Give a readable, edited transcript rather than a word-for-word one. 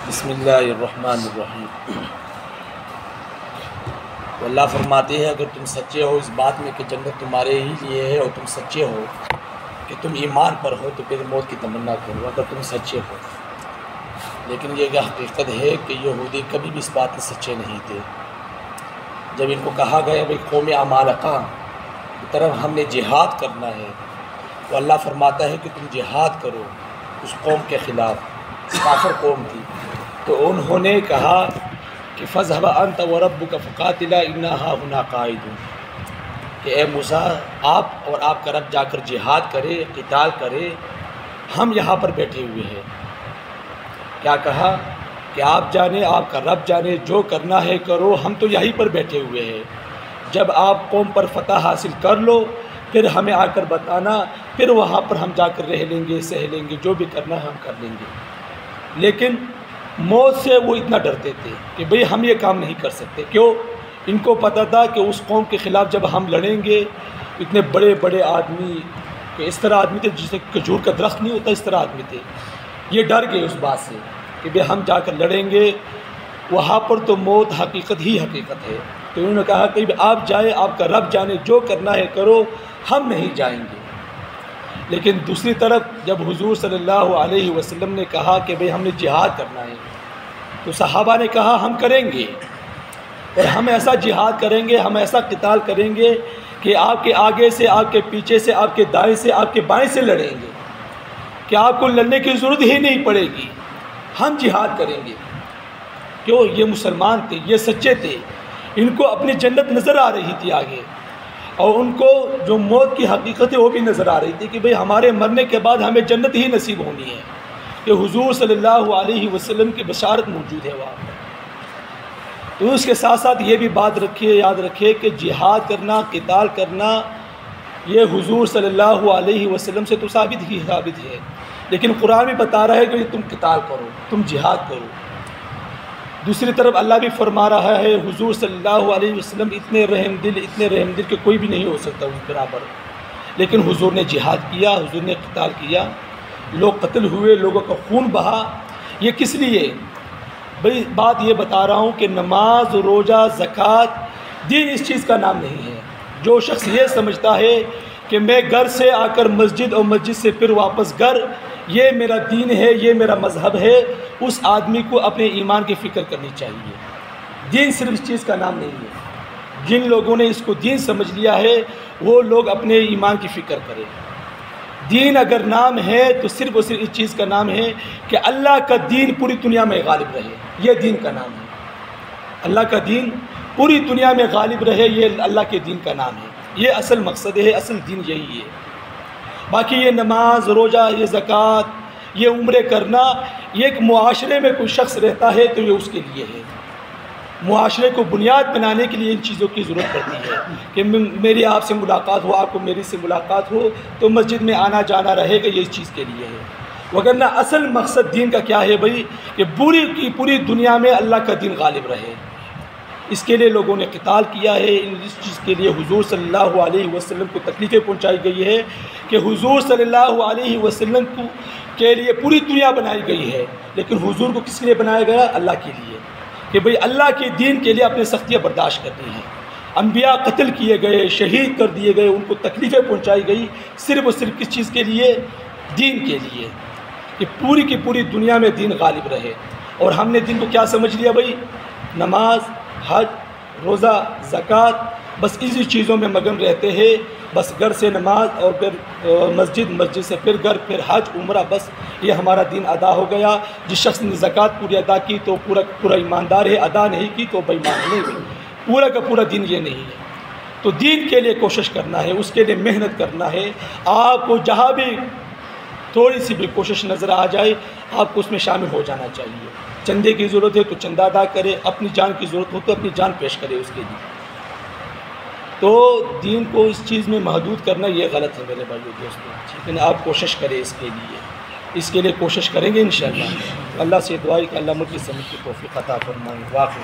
بسم اللہ الرحمن الرحیم۔ اللہ فرماتے ہیں اگر تم سچے ہو اس بات میں کہ جنت تمہارے ہی لیے ہے اور تم سچے ہو کہ تم ایمان پر ہو تو پھر موت کی تمنا کرو اگر تم سچے ہو۔ لیکن یہ حقیقت ہے کہ یہودی کبھی بھی اس بات میں سچے نہیں تھے۔ جب ان کو کہا گیا بھائی قوم عمالقہ کی طرف ہم نے جہاد کرنا ہے تو اللہ فرماتا ہے کہ تم جہاد کرو اس قوم کے خلاف، کافر قوم تھی۔ تو انہوں نے کہا کہ فَاذْهَبْ أَنْتَ وَرَبُّكَ فَقَاتِلَا إِنَّا هَاهُنَا قَاعِدُونَ، کہ اے موسیٰ آپ اور آپ کا رب جا کر جہاد کرے، قتال کرے، ہم یہاں پر بیٹھے ہوئے ہیں۔ کیا کہا کہ آپ جانے، آپ کا رب جانے، جو کرنا ہے کرو، ہم تو یہیں پر بیٹھے ہوئے ہیں۔ جب آپ قوم پر فتح حاصل کر لو پھر ہمیں آ کر بتانا، پھر وہاں پر ہم جا کر رہ لیں گے، سہ لیں گے، جو بھی کرنا ہے ہم کر لیں گے۔ لیکن موت سے وہ اتنا ڈرتے تھے کہ بھئی ہم یہ کام نہیں کر سکتے۔ کیوں؟ ان کو پتہ تھا کہ اس قوم کے خلاف جب ہم لڑیں گے، اتنے بڑے بڑے آدمی، کہ اس طرح آدمی تھے جسے کھجور کا درخت نہیں ہوتا، اس طرح آدمی تھے۔ یہ ڈر گئے اس بات سے کہ بھئی ہم جا کر لڑیں گے، وہاں پر تو موت حقیقت ہی حقیقت ہے۔ تو انہوں نے کہا کہ آپ جائیں، آپ کا رب جانے، جو کرنا ہے کرو، ہم نہیں جائیں گے۔ لیکن دوسری طرف جب حضور صلی اللہ علیہ وسلم نے کہا کہ بھئی ہم نے جہاد کرنا ہے تو صحابہ نے کہا ہم کریں گے، اور ہم ایسا جہاد کریں گے، ہم ایسا قتال کریں گے کہ آپ کے آگے سے، آپ کے پیچھے سے، آپ کے دائیں سے، آپ کے بائیں سے لڑیں گے کہ آپ کو لڑنے کی ضرورت ہی نہیں پڑے گی، ہم جہاد کریں گے۔ کیوں؟ یہ مسلمان تھے، یہ سچے تھے، ان کو اپنی جنت نظر آ رہی تھی آگے، اور ان کو جو موت کی حقیقت ہے وہ بھی نظر آ رہی تھی کہ بھئی ہمارے مرنے کے بعد ہمیں جنت ہی نصیب ہونی ہے، کہ حضور صلی اللہ علیہ وسلم کی بشارت موجود ہے وہاں پر۔ تو اس کے ساتھ ساتھ یہ بھی بات رکھیے، یاد رکھیے کہ جہاد کرنا، قتال کرنا، یہ حضور صلی اللہ علیہ وسلم سے تو ثابت ہے، لیکن قرآن بھی بتا رہا ہے کہ تم قتال کرو، تم جہاد کرو۔ دوسری طرف اللہ بھی فرما رہا ہے حضور صلی اللہ علیہ وسلم اتنے رحم دل کہ کوئی بھی نہیں ہو سکتا اس برابر، لیکن حضور نے جہاد کیا، حضور نے قتال کیا، لوگ قتل ہوئے، لوگوں کا خون بہا۔ یہ کس لیے؟ بھئی بات یہ بتا رہا ہوں کہ نماز، روزہ، زکوٰۃ، دین اس چیز کا نام نہیں ہے۔ جو شخص یہ سمجھتا ہے کہ میں گھر سے آ کر مسجد اور مسجد سے پھر واپس گھر، یہ میرا دین ہے، یہ میرا مذہب ہے، اس آدمی کو اپنے ایمان کی فکر کرنی چاہیے۔ دین صرف اس چیز کا نام نہیں ہے۔ جن لوگوں نے اس کو دین سمجھ لیا ہے وہ لوگ اپنے ایمان کی فکر کریں۔ دین اگر نام ہے تو صرف اور صرف اس چیز کا نام ہے کہ اللہ کا دین پوری دنیا میں غالب رہے، یہ دین کا نام ہے۔ اللہ کا دین پوری دنیا میں غالب رہے، یہ اللہ کے دین کا نام ہے، یہ اصل مقصد ہے، اصل دین یہی ہے۔ باقی یہ نماز، روزہ، یہ زکوٰۃ، یہ عمرے کرنا، یہ ایک معاشرے میں کوئی شخص رہتا ہے تو یہ اس کے لیے ہے۔ معاشرے کو بنیاد بنانے کے لیے ان چیزوں کی ضرورت پڑتی ہے کہ میری آپ سے ملاقات ہو، آپ کو میری سے ملاقات ہو، تو مسجد میں آنا جانا رہے گا، یہ اس چیز کے لیے ہے۔ وگرنہ اصل مقصد دین کا کیا ہے بھائی؟ کہ پوری کی پوری دنیا میں اللہ کا دین غالب رہے۔ اس کے لیے لوگوں نے قتال کیا ہے، اس چیز کے لیے حضور صلی اللہ علیہ وسلم کو تکلیفیں پہنچائی گئی ہے کہ حضور صلی اللہ علیہ وسلم کے لیے پوری دنیا بنائی گئی ہے، لیکن حضور کو کس کے لیے بنایا گیا؟ اللہ کے لیے، کہ بھئی اللہ کے دین کے لیے اپنے سختیاں برداشت کرنی ہیں۔ انبیاء قتل کیے گئے، شہید کر دیے گئے، ان کو تکلیفیں پہنچائی گئی، صرف اور صرف کس چیز کے لیے؟ دین کے لیے، کہ پوری کی پوری دنیا میں دین غالب رہے۔ اور ہم نے دین کو کیا سمجھ لیا بھئی؟ نماز، حج، روزہ، زکوٰۃ، بس اسی چیزوں میں مگن رہتے ہیں۔ بس گھر سے نماز اور پھر مسجد، مسجد سے پھر گھر، پھر حج، عمرہ، بس یہ ہمارا دین ادا ہو گیا۔ جس شخص نے زکوٰۃ پوری ادا کی تو پورا ایماندار ہے، ادا نہیں کی تو بے ایمان نہیں ہوئی۔ پورا کا پورا دین یہ نہیں ہے۔ تو دین کے لیے کوشش کرنا ہے، اس کے لیے محنت کرنا ہے۔ آپ کو جہاں بھی تھوڑی سی بھی کوشش نظر آ جائے آپ کو اس میں شامل ہو جانا چاہیے۔ چندے کی ضرورت ہے تو چندہ ادا کرے، اپنی جان کی ضرورت ہو تو اپنی جان پیش کرے اس کے لیے۔ تو دین کو اس چیز میں محدود کرنا یہ غلط ہے میرے بھائیو دوستوں، لیکن آپ کوشش کریں اس کے لیے، اس کے لیے کوشش کریں گے انشاءاللہ۔ اللہ سے دعا ہے کہ اللہ مجھ کی سمجھ کی توفیق عطا فرمائے۔ واقعی